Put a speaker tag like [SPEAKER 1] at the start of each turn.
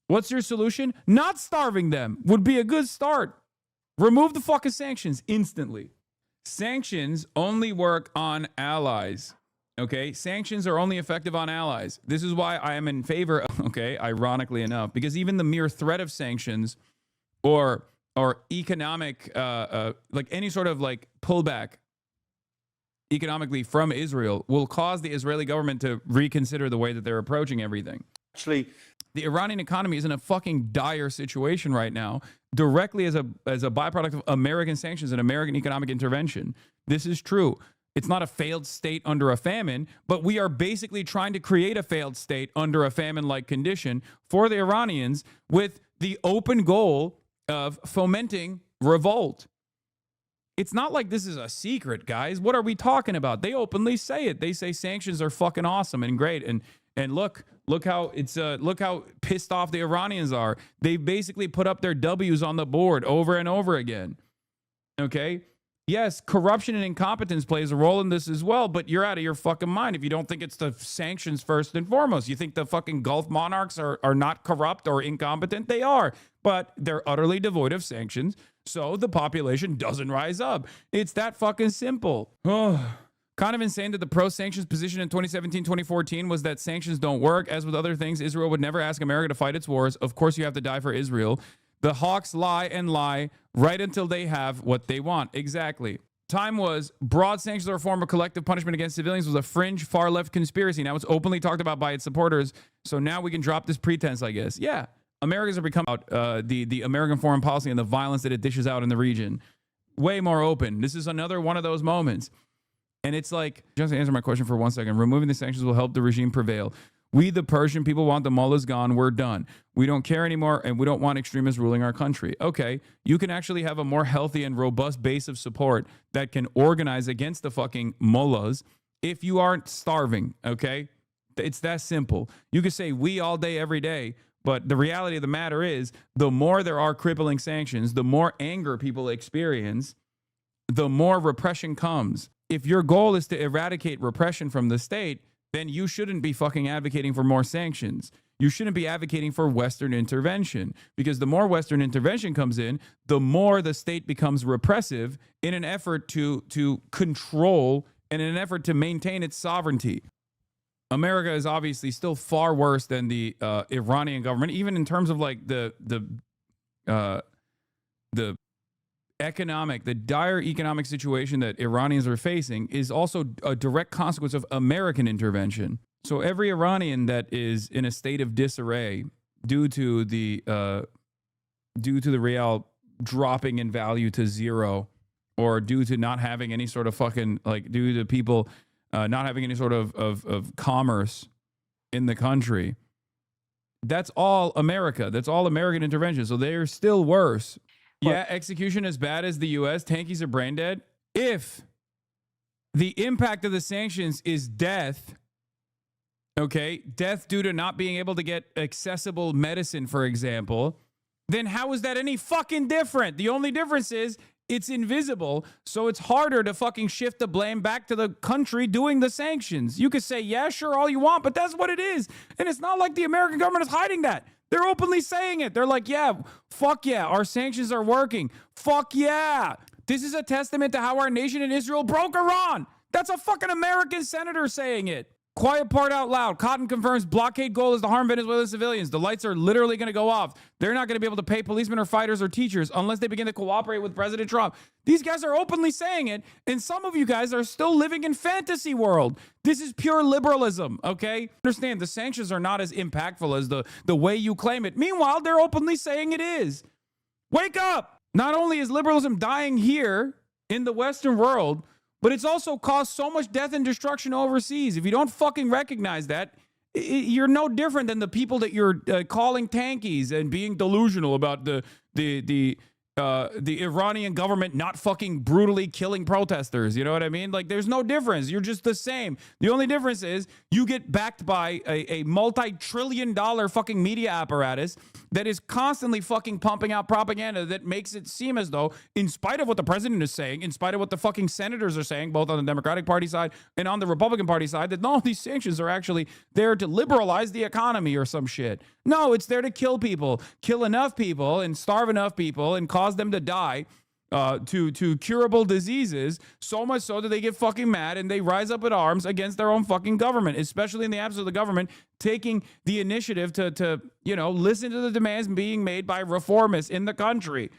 [SPEAKER 1] What's your solution? Not starving them would be a good start. Remove the fucking sanctions instantly. Sanctions only work on allies. Okay? Sanctions are only effective on allies. This is why I am in favor, okay, ironically enough, because even the mere threat of sanctions or economic, like any sort of like pullback economically from Israel will cause the Israeli government to reconsider the way that they're approaching everything. Actually, the Iranian economy is in a fucking dire situation right now, directly as a byproduct of American sanctions and American economic intervention. This is true. It's not a failed state under a famine, but we are basically trying to create a failed state under a famine-like condition for the Iranians with the open goal of fomenting revolt. It's not like this is a secret, guys. What are we talking about? They openly say it. They say sanctions are fucking awesome and great. And look how pissed off the Iranians are. They basically put up their W's on the board over and over again. Okay? Yes, corruption and incompetence plays a role in this as well, but you're out of your fucking mind if you don't think it's the sanctions first and foremost. You think the fucking Gulf monarchs are not corrupt or incompetent? They are, but they're utterly devoid of sanctions, so the population doesn't rise up. It's that fucking simple. Oh. Kind of insane that the pro-sanctions position in 2017, 2014 was that sanctions don't work. As with other things, Israel would never ask America to fight its wars. Of course, you have to die for Israel. The hawks lie and lie right until they have what they want. Exactly. Time was broad sanctions are a form of collective punishment against civilians was a fringe far-left conspiracy. Now it's openly talked about by its supporters. So now we can drop this pretense, I guess. Yeah. Americans have become the American foreign policy and the violence that it dishes out in the region. Way more open. This is another one of those moments. And it's like, just to answer my question for 1 second, removing the sanctions will help the regime prevail. We, the Persian people, want the mullahs gone. We're done. We don't care anymore, and we don't want extremists ruling our country. Okay, you can actually have a more healthy and robust base of support that can organize against the fucking mullahs if you aren't starving, okay? It's that simple. You can say we all day, every day, but the reality of the matter is the more there are crippling sanctions, the more anger people experience, the more repression comes. If your goal is to eradicate repression from the state, then you shouldn't be fucking advocating for more sanctions. You shouldn't be advocating for Western intervention, because the more Western intervention comes in, the more the state becomes repressive in an effort to control and in an effort to maintain its sovereignty. America is obviously still far worse than the Iranian government, even in terms of like the dire economic situation that Iranians are facing is also a direct consequence of American intervention. So every Iranian that is in a state of disarray due to the rial dropping in value to zero, or due to not having any sort of fucking, like, due to people not having any sort of commerce in the country, that's all America. That's all American intervention. So they're still worse. Yeah, execution as bad as the U.S. Tankies are brain dead. If the impact of the sanctions is death, okay, death due to not being able to get accessible medicine, for example, then how is that any fucking different? The only difference is it's invisible, so it's harder to fucking shift the blame back to the country doing the sanctions. You could say, yeah, sure, all you want, but that's what it is. And it's not like the American government is hiding that. They're openly saying it. They're like, yeah, fuck yeah, our sanctions are working. Fuck yeah. This is a testament to how our nation and Israel broke Iran. That's a fucking American senator saying it. Quiet part out loud. Cotton confirms blockade goal is to harm Venezuelan civilians. The lights are literally going to go off. They're not going to be able to pay policemen or fighters or teachers unless they begin to cooperate with President Trump. These guys are openly saying it, and some of you guys are still living in fantasy world. This is pure liberalism, okay? Understand, the sanctions are not as impactful as the way you claim it. Meanwhile, they're openly saying it is. Wake up! Not only is liberalism dying here in the Western world, but it's also caused so much death and destruction overseas. If you don't fucking recognize that, you're no different than the people that you're calling tankies and being delusional about the Iranian government not fucking brutally killing protesters. You know what I mean? Like, there's no difference. You're just the same. The only difference is you get backed by a multi-trillion-dollar fucking media apparatus that is constantly fucking pumping out propaganda that makes it seem as though, in spite of what the president is saying, in spite of what the fucking senators are saying, both on the Democratic Party side and on the Republican Party side, that no, these sanctions are actually there to liberalize the economy or some shit. No, it's there to kill people, kill enough people and starve enough people and cause them to die to curable diseases, so much so that they get fucking mad and they rise up in arms against their own fucking government, especially in the absence of the government taking the initiative to listen to the demands being made by reformists in the country.